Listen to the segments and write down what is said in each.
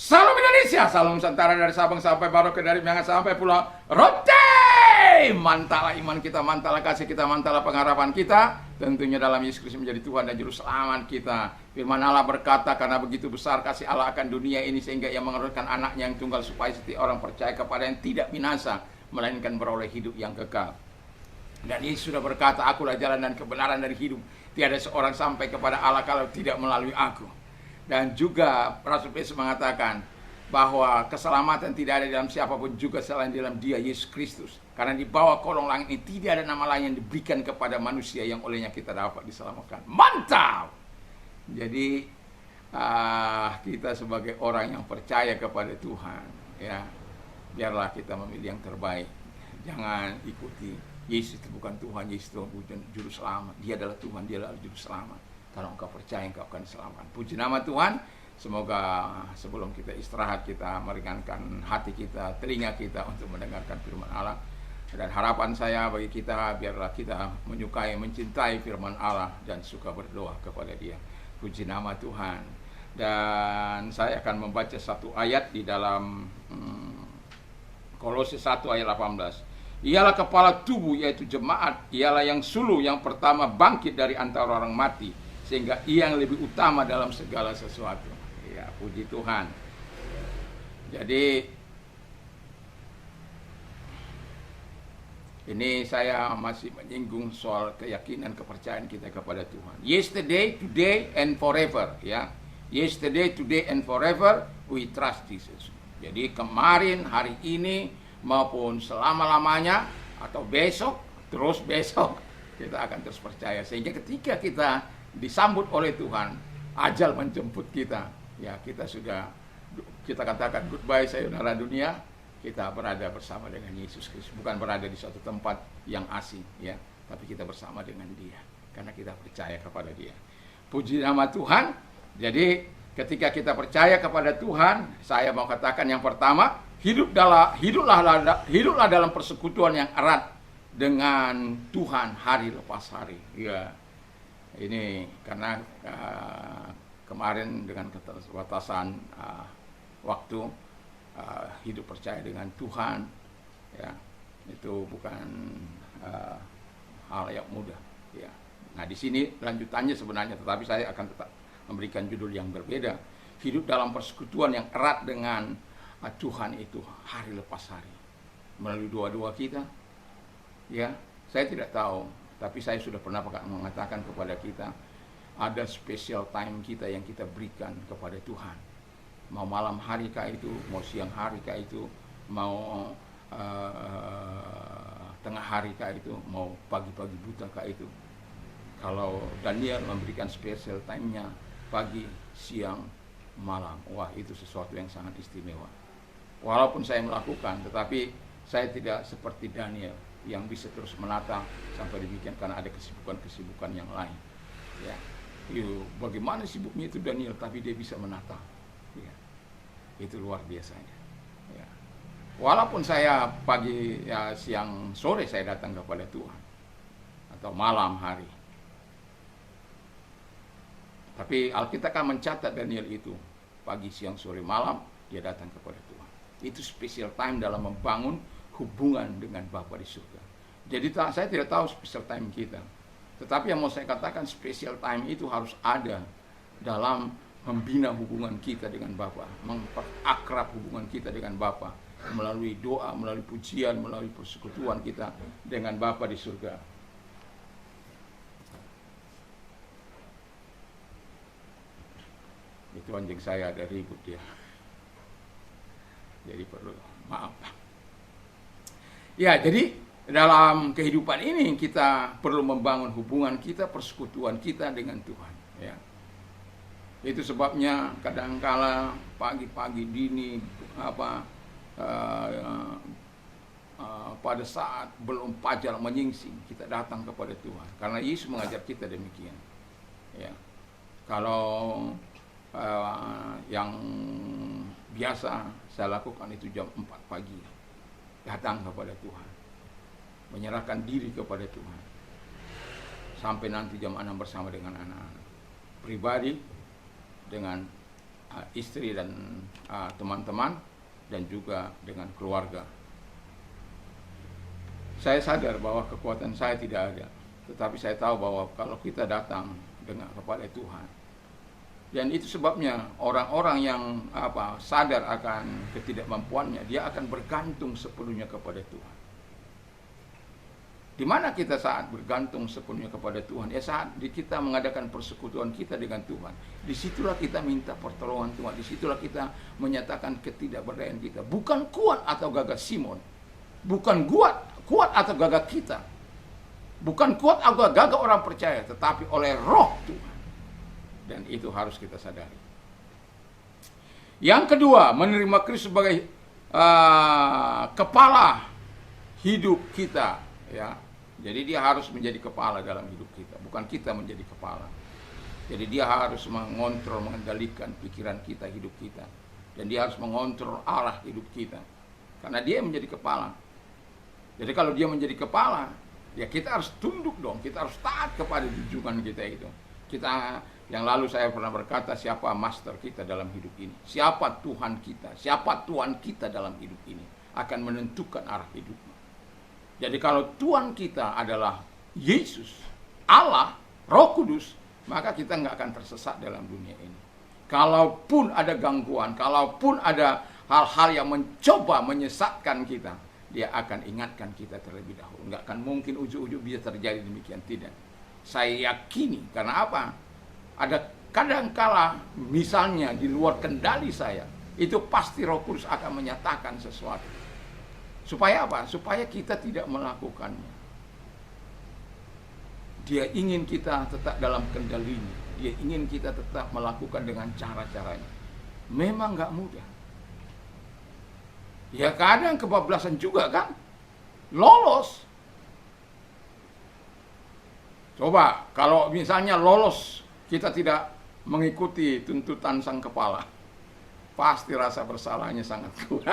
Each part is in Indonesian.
Salam Indonesia, salam Nusantara dari Sabang sampai Merauke, dari Miangas sampai Pulau Rote. Mantalah iman kita, mantalah kasih kita, mantalah pengharapan kita. Tentunya dalam Yesus Kristus menjadi Tuhan dan Juru Selamat kita. Firman Allah berkata, karena begitu besar kasih Allah akan dunia ini sehingga Ia mengerahkan anaknya yang tunggal supaya setiap orang percaya kepada yang tidak binasa, melainkan beroleh hidup yang kekal. Dan Yesus sudah berkata, akulah jalan dan kebenaran dari hidup. Tiada seorang sampai kepada Allah kalau tidak melalui aku. Dan juga Rasul Petrus mengatakan bahwa keselamatan tidak ada dalam siapapun juga selain dalam Dia, Yesus Kristus. Karena di bawah kolong langit ini tidak ada nama lain yang diberikan kepada manusia yang olehnya kita dapat diselamatkan. Mantap! Jadi kita sebagai orang yang percaya kepada Tuhan, ya, biarlah kita memilih yang terbaik. Jangan ikuti Yesus itu bukan Tuhan, Yesus itu bukan Juru Selamat. Dia adalah Tuhan, Dia adalah Juru Selamat. Kalau engkau percaya, engkau akan diselamatkan. Puji nama Tuhan. Semoga sebelum kita istirahat, kita meringankan hati kita, telinga kita untuk mendengarkan firman Allah. Dan harapan saya bagi kita, biarlah kita menyukai, mencintai firman Allah dan suka berdoa kepada Dia. Puji nama Tuhan. Dan saya akan membaca satu ayat di dalam Kolose 1 ayat 18. Ialah kepala tubuh, yaitu jemaat. Ialah yang suluh, yang pertama bangkit dari antara orang mati, sehingga Ia yang lebih utama dalam segala sesuatu. Ya, puji Tuhan. Jadi ini saya masih menyinggung soal keyakinan, kepercayaan kita kepada Tuhan. Yesterday, today, and forever. Ya, yesterday, today, and forever, we trust Jesus. Jadi kemarin, hari ini, maupun selama-lamanya, atau besok, terus besok, kita akan terus percaya. Sehingga ketika kita disambut oleh Tuhan, ajal menjemput kita, ya kita katakan goodbye sayonara dunia, kita berada bersama dengan Yesus Kristus. Bukan berada di suatu tempat yang asing, ya, tapi kita bersama dengan Dia, karena kita percaya kepada Dia. Puji nama Tuhan. Jadi ketika kita percaya kepada Tuhan, saya mau katakan yang pertama, hiduplah dalam persekutuan yang erat dengan Tuhan hari lepas hari. Ya, ini karena kemarin dengan keterbatasan waktu, hidup percaya dengan Tuhan, ya, itu bukan hal yang mudah. Ya. Nah, di sini lanjutannya sebenarnya, tetapi saya akan tetap memberikan judul yang berbeda. Hidup dalam persekutuan yang erat dengan Tuhan itu hari lepas hari, melalui doa-doa kita. Ya, saya tidak tahu, tapi saya sudah pernah mengatakan kepada kita, ada special time kita yang kita berikan kepada Tuhan. Mau malam hari kah itu, mau siang hari kah itu, mau tengah hari kah itu, mau pagi-pagi buta kah itu. Kalau Daniel memberikan special time-nya pagi, siang, malam, wah itu sesuatu yang sangat istimewa. Walaupun saya melakukan, tetapi saya tidak seperti Daniel yang bisa terus menata sampai demikian, karena ada kesibukan-kesibukan yang lain. Ya, bagaimana sibuknya itu Daniel, tapi dia bisa menata. Ya, itu luar biasanya. Ya. Walaupun saya pagi, ya, siang, sore saya datang kepada Tuhan, atau malam hari, tapi Alkitab kan mencatat Daniel itu pagi, siang, sore, malam dia datang kepada Tuhan. Itu special time dalam membangun hubungan dengan Bapa di surga. Jadi saya tidak tahu special time kita, tetapi yang mau saya katakan, special time itu harus ada dalam membina hubungan kita dengan Bapa, memperakrab hubungan kita dengan Bapa, melalui doa, melalui pujian, melalui persekutuan kita dengan Bapa di surga. Itu anjing saya ada ribut dia, jadi perlu maaf. Ya, jadi dalam kehidupan ini kita perlu membangun hubungan kita, persekutuan kita dengan Tuhan. Ya, itu sebabnya kadangkala pagi-pagi dini, pada saat belum fajar menyingsing, kita datang kepada Tuhan, karena Yesus mengajar kita demikian. Ya, kalau yang biasa saya lakukan itu jam 4 pagi, datang kepada Tuhan, menyerahkan diri kepada Tuhan, sampai nanti jam 6 bersama dengan anak-anak pribadi, dengan istri dan teman-teman, dan juga dengan keluarga. Saya sadar bahwa kekuatan saya tidak ada, tetapi saya tahu bahwa kalau kita datang dengan kepada Tuhan, dan itu sebabnya orang-orang yang sadar akan ketidakmampuannya, dia akan bergantung sepenuhnya kepada Tuhan. Di mana kita saat bergantung sepenuhnya kepada Tuhan? Ya saat kita mengadakan persekutuan kita dengan Tuhan. Disitulah kita minta pertolongan Tuhan. Disitulah kita menyatakan ketidakberdayaan kita. Bukan kuat atau gagah Simon. Bukan kuat atau gagah kita. Bukan kuat atau gagah orang percaya. Tetapi oleh roh Tuhan. Dan itu harus kita sadari. Yang kedua, menerima Kristus sebagai kepala hidup kita. Ya. Jadi dia harus menjadi kepala dalam hidup kita, bukan kita menjadi kepala. Jadi dia harus mengontrol, mengendalikan pikiran kita, hidup kita. Dan dia harus mengontrol arah hidup kita. Karena dia menjadi kepala. Jadi kalau dia menjadi kepala, ya kita harus tunduk dong, kita harus taat kepada junjungan kita itu. Yang lalu saya pernah berkata, siapa master kita dalam hidup ini? Siapa Tuhan kita? Siapa Tuhan kita dalam hidup ini? Akan menentukan arah hidupnya. Jadi kalau Tuhan kita adalah Yesus, Allah, Roh Kudus, maka kita nggak akan tersesat dalam dunia ini. Kalaupun ada gangguan, kalaupun ada hal-hal yang mencoba menyesatkan kita, dia akan ingatkan kita terlebih dahulu. Nggak akan mungkin ujuk-ujuk bisa terjadi demikian, tidak. Saya yakini, karena apa? Ada kadangkala misalnya di luar kendali saya, itu pasti Roh Kudus akan menyatakan sesuatu. Supaya apa? Supaya kita tidak melakukannya. Dia ingin kita tetap dalam kendalinya. Dia ingin kita tetap melakukan dengan cara-caranya. Memang nggak mudah. Ya kadang kebablasan juga kan. Lolos. Coba kalau misalnya lolos, kita tidak mengikuti tuntutan sang kepala, pasti rasa bersalahnya sangat kuat.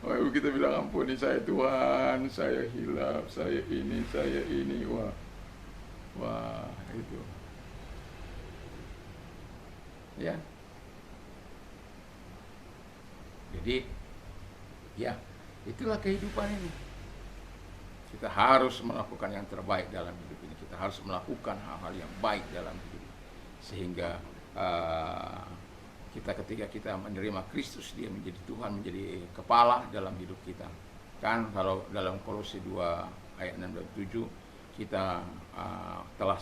Oh, kita bilang ampuni saya Tuhan, saya hilaf, saya ini, wah itu. Ya. Jadi, ya itulah kehidupan ini. Kita harus melakukan yang terbaik dalam hidup ini. Kita harus melakukan hal-hal yang baik dalam hidup ini. Sehingga ketika kita menerima Kristus, dia menjadi Tuhan, menjadi kepala dalam hidup kita. Kan kalau dalam Kolose 2 ayat 6 dan 7, kita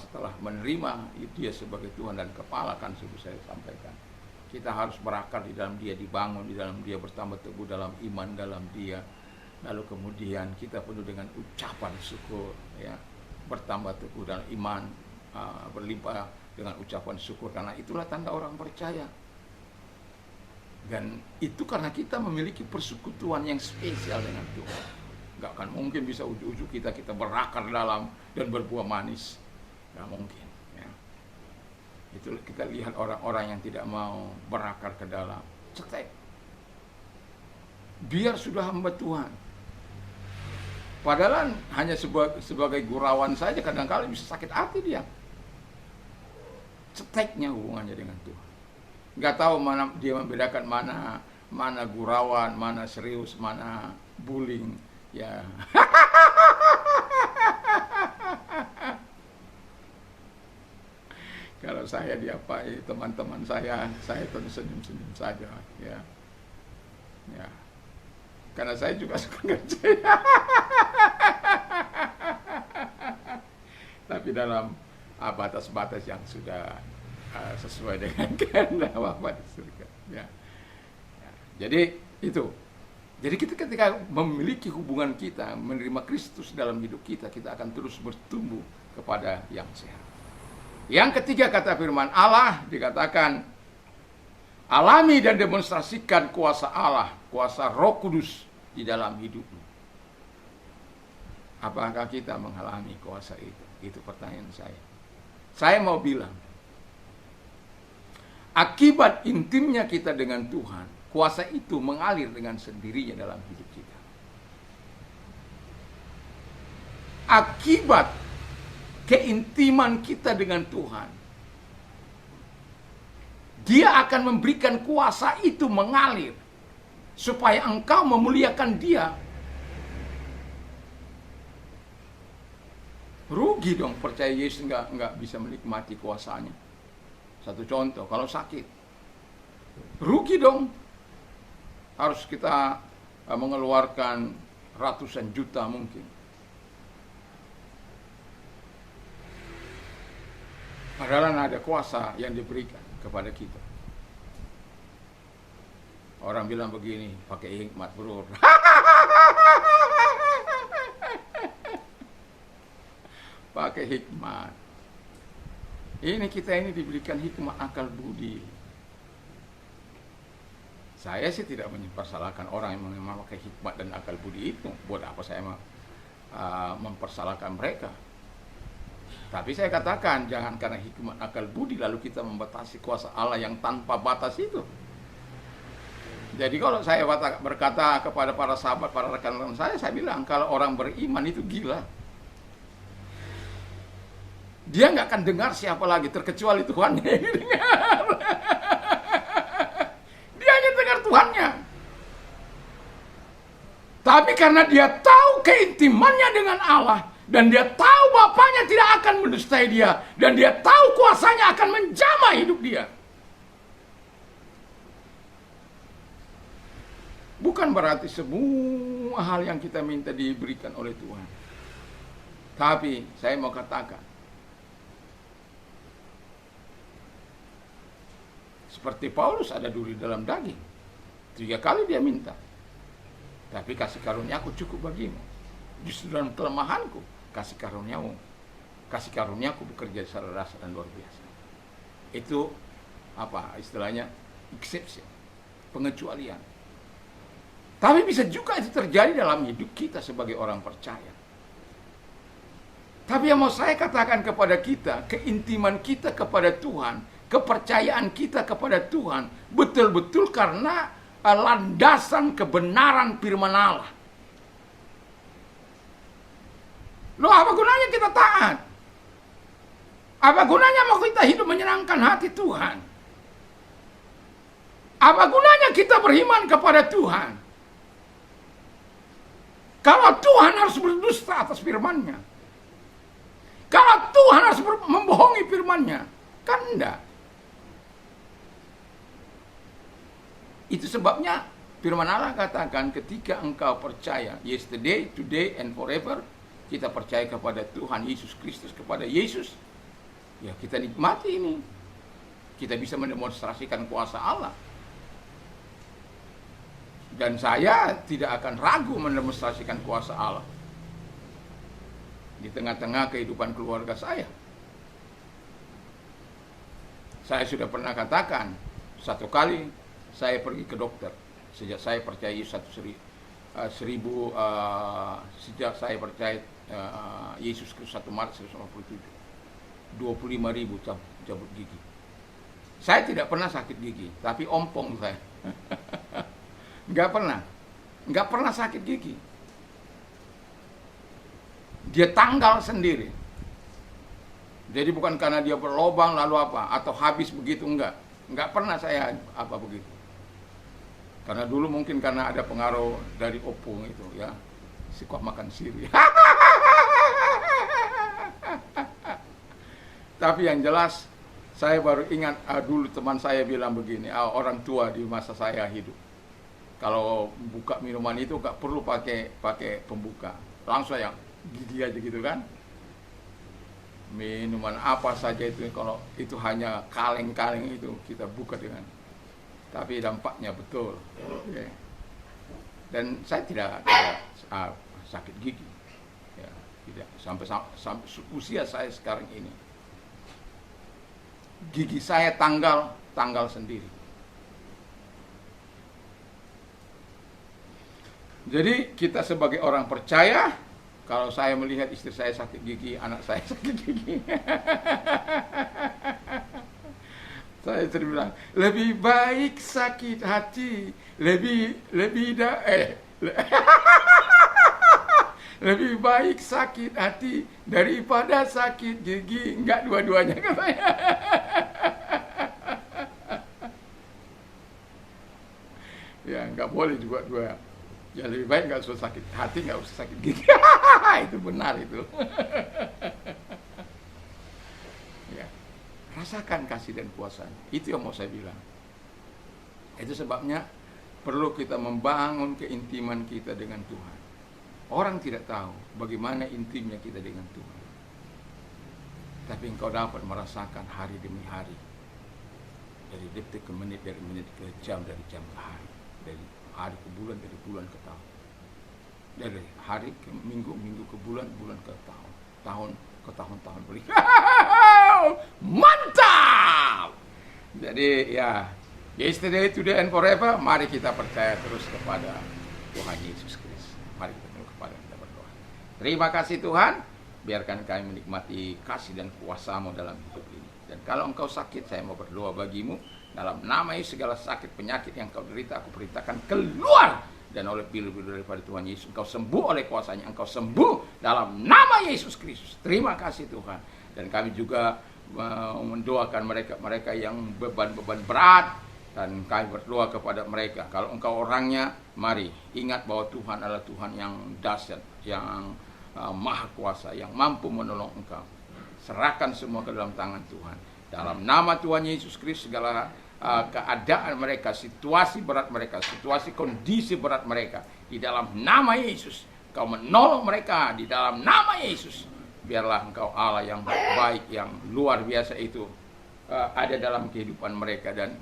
setelah menerima dia sebagai Tuhan dan kepala, kan sudah saya sampaikan. Kita harus berakar di dalam dia, dibangun di dalam dia, bertambah teguh dalam iman dalam dia. Lalu kemudian kita penuh dengan ucapan syukur, ya, bertambah teguh dalam iman, berlimpah dengan ucapan syukur, karena itulah tanda orang percaya. Dan itu karena kita memiliki persekutuan yang spesial dengan Tuhan. Gak akan mungkin bisa ujuk-ujuk kita berakar dalam dan berbuah manis, gak mungkin, ya. Itu kita lihat orang-orang yang tidak mau berakar ke dalam, cetek. Biar sudah hamba Tuhan, padahal hanya sebagai gurauan saja, kadang-kadang bisa sakit hati dia. Ceteknya hubungannya dengan Tuhan. Nggak tahu mana dia membedakan mana gurauan, mana serius, mana bullying, ya. Kalau saya diapai teman-teman saya terus senyum-senyum saja, ya. Ya. Karena saya juga suka ngerjain. Tapi dalam batas-batas yang sudah sesuai dengan kehendak Bapa di surga. Ya. Ya. Jadi itu. Jadi kita ketika memiliki hubungan kita, menerima Kristus dalam hidup kita, kita akan terus bertumbuh kepada yang sehat. Yang ketiga, kata firman Allah dikatakan, alami dan demonstrasikan kuasa Allah, kuasa Roh Kudus di dalam hidupmu. Apakah kita mengalami kuasa itu? Itu pertanyaan saya. Saya mau bilang, akibat intimnya kita dengan Tuhan, kuasa itu mengalir dengan sendirinya dalam hidup kita. Akibat keintiman kita dengan Tuhan, Dia akan memberikan kuasa itu mengalir supaya engkau memuliakan Dia. Rugi dong percaya Yesus nggak bisa menikmati kuasanya. Satu contoh, kalau sakit, rugi dong. Harus kita mengeluarkan ratusan juta mungkin. Padahal ada kuasa yang diberikan kepada kita. Orang bilang begini, pakai hikmat bro. Pakai hikmat. Kita ini diberikan hikmat akal budi. Saya sih tidak mempersalahkan orang yang memakai hikmat dan akal budi itu. Buat apa saya mempersalahkan mereka? Tapi saya katakan, jangan karena hikmat akal budi lalu kita membatasi kuasa Allah yang tanpa batas itu. Jadi kalau saya berkata kepada para sahabat, para rekan-rekan saya bilang, kalau orang beriman itu gila. Dia nggak akan dengar siapa lagi, terkecuali Tuhannya yang dengar. Dia hanya dengar Tuhannya. Tapi karena dia tahu keintimannya dengan Allah, dan dia tahu Bapaknya tidak akan mendustai dia, dan dia tahu kuasanya akan menjamah hidup dia. Bukan berarti semua hal yang kita minta diberikan oleh Tuhan. Tapi saya mau katakan, seperti Paulus ada duri dalam daging. 3 kali dia minta. Tapi kasih karuniaku cukup bagimu. Justru dalam kelemahanku, kasih karuniaku bekerja secara dahsyat dan luar biasa. Itu apa istilahnya? Exception, pengecualian. Tapi bisa juga itu terjadi dalam hidup kita sebagai orang percaya. Tapi yang mau saya katakan kepada kita, keintiman kita kepada Tuhan, kepercayaan kita kepada Tuhan betul-betul karena landasan kebenaran firman Allah. Loh, apa gunanya kita taat? Apa gunanya mau kita hidup menyenangkan hati Tuhan? Apa gunanya kita beriman kepada Tuhan kalau Tuhan harus berdusta atas firman-Nya? Kalau Tuhan harus membohongi firman-Nya? Kan enggak. Itu sebabnya firman Allah katakan, ketika engkau percaya yesterday, today, and forever, kita percaya kepada Tuhan Yesus Kristus, kepada Yesus, ya kita nikmati ini. Kita bisa mendemonstrasikan kuasa Allah. Dan saya tidak akan ragu mendemonstrasikan kuasa Allah di tengah-tengah kehidupan keluarga saya. Saya sudah pernah katakan, satu kali saya pergi ke dokter sejak saya percaya Yesus sejak saya percaya Yesus Kristus 1 Maret 1957. 25.000 cabut gigi. Saya tidak pernah sakit gigi, tapi ompong saya. Nggak pernah sakit gigi. Dia tanggal sendiri. Jadi bukan karena dia berlobang lalu apa, atau habis begitu, nggak pernah saya apa begitu. Karena dulu mungkin karena ada pengaruh dari opung itu ya, suka makan sirih. Tapi yang jelas saya baru ingat dulu teman saya bilang begini, orang tua di masa saya hidup, kalau buka minuman itu nggak perlu pakai pembuka, langsung yang gigi aja gitu kan. Minuman apa saja itu, kalau itu hanya kaleng-kaleng itu kita buka dengan, tapi dampaknya betul. Okay. Dan saya tidak sakit gigi, ya, tidak sampai usia saya sekarang ini. Gigi saya tanggal sendiri. Jadi kita sebagai orang percaya, kalau saya melihat istri saya sakit gigi, anak saya sakit gigi, saya sering bilang, lebih baik sakit hati, Lebih baik sakit hati daripada sakit gigi. Enggak dua-duanya katanya. Ya enggak boleh dua-dua. Ya lebih baik enggak usah sakit hati, enggak usah sakit gigi. Itu benar itu. Ya. Rasakan kasih dan kuasanya. Itu yang mau saya bilang. Itu sebabnya perlu kita membangun keintiman kita dengan Tuhan. Orang tidak tahu bagaimana intimnya kita dengan Tuhan. Tapi engkau dapat merasakan hari demi hari. Dari detik ke menit, dari menit ke jam, dari jam ke hari. Dari hari ke bulan, dari bulan ke tahun. Dari hari ke minggu, minggu ke bulan, bulan ke tahun. Tahun ke tahun berikutnya. Mantap! Jadi ya, yesterday, today, and forever, mari kita percaya terus kepada Tuhan Yesus Kristus. Mari kita tunduk kepada kita berdoa. Terima kasih Tuhan, biarkan kami menikmati kasih dan kuasa-Mu dalam hidup ini. Dan kalau engkau sakit, saya mau berdoa bagimu. Dalam nama Yesus, segala sakit, penyakit yang kau derita, aku perintahkan keluar. Dan oleh pilu-pilu daripada Tuhan Yesus, engkau sembuh oleh kuasanya, engkau sembuh dalam nama Yesus Kristus. Terima kasih Tuhan. Dan kami juga mendoakan mereka yang beban-beban berat. Dan kami berdoa kepada mereka, kalau engkau orangnya, mari ingat bahwa Tuhan adalah Tuhan yang dahsyat, yang maha kuasa, yang mampu menolong engkau. Serahkan semua ke dalam tangan Tuhan. Dalam nama Tuhan Yesus Kristus, segala keadaan mereka, situasi berat mereka, situasi kondisi berat mereka, di dalam nama Yesus, Kau menolong mereka di dalam nama Yesus. Biarlah engkau Allah yang baik, yang luar biasa itu ada dalam kehidupan mereka, dan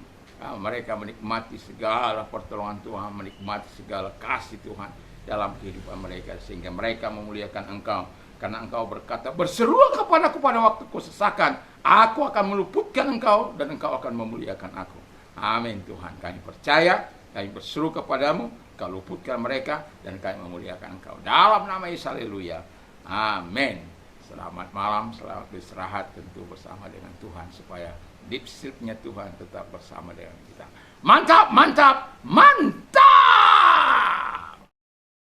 mereka menikmati segala pertolongan Tuhan, menikmati segala kasih Tuhan dalam kehidupan mereka, sehingga mereka memuliakan Engkau. Karena Engkau berkata, berserulah kepadaku pada waktu kusesakan, aku akan meluputkan Engkau dan Engkau akan memuliakan aku. Amin Tuhan, kami percaya, kami berseru kepadamu, Kau luputkan mereka dan kami memuliakan Engkau. Dalam nama Yesus, haleluya. Amin. Selamat malam, selamat beristirahat tentu bersama dengan Tuhan, supaya deep sleep-nya Tuhan tetap bersama dengan kita. Mantap, mantap, mantap.